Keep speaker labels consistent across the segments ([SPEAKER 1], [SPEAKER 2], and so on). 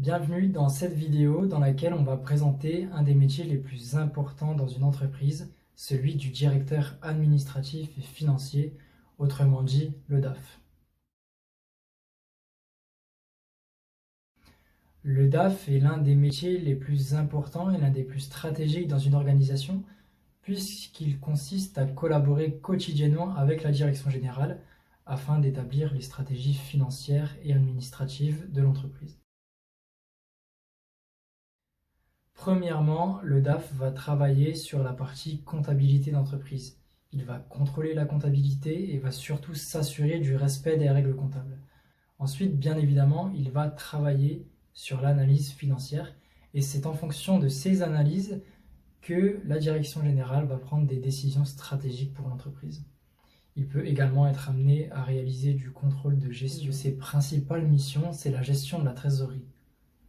[SPEAKER 1] Bienvenue dans cette vidéo dans laquelle on va présenter un des métiers les plus importants dans une entreprise, celui du directeur administratif et financier, autrement dit le DAF. Le DAF est l'un des métiers les plus importants et l'un des plus stratégiques dans une organisation, puisqu'il consiste à collaborer quotidiennement avec la direction générale afin d'établir les stratégies financières et administratives de l'entreprise. Premièrement, le DAF va travailler sur la partie comptabilité d'entreprise. Il va contrôler la comptabilité et va surtout s'assurer du respect des règles comptables. Ensuite, bien évidemment, il va travailler sur l'analyse financière et c'est en fonction de ces analyses que la direction générale va prendre des décisions stratégiques pour l'entreprise. Il peut également être amené à réaliser du contrôle de gestion. Ses principales missions, c'est la gestion de la trésorerie.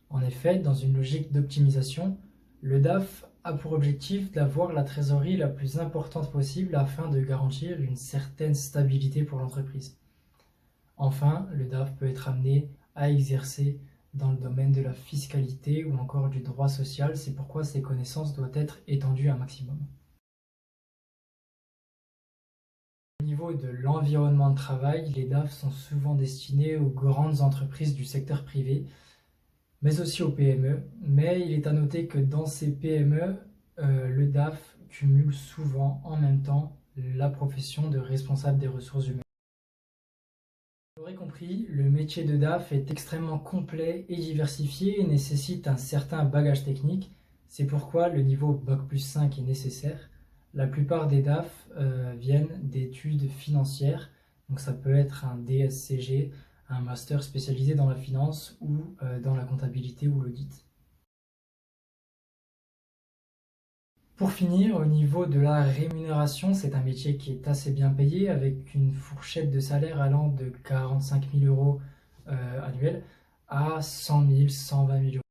[SPEAKER 1] En effet, dans une logique d'optimisation, le DAF a pour objectif d'avoir la trésorerie la plus importante possible afin de garantir une certaine stabilité pour l'entreprise. Enfin, le DAF peut être amené à exercer dans le domaine de la fiscalité ou encore du droit social, c'est pourquoi ses connaissances doivent être étendues un maximum. Au niveau de l'environnement de travail, les DAF sont souvent destinés aux grandes entreprises du secteur privé, mais aussi aux PME. Mais il est à noter que dans ces PME, le DAF cumule souvent en même temps la profession de responsable des ressources humaines. Vous l'aurez compris, le métier de DAF est extrêmement complet et diversifié et nécessite un certain bagage technique. C'est pourquoi le niveau Bac+5 est nécessaire. La plupart des DAF viennent d'études financières, donc ça peut être un DSCG, un master spécialisé dans la finance ou dans la comptabilité ou l'audit. Pour finir, au niveau de la rémunération, c'est un métier qui est assez bien payé avec une fourchette de salaire allant de 45 000 € annuels à 100 000, 120 000 €.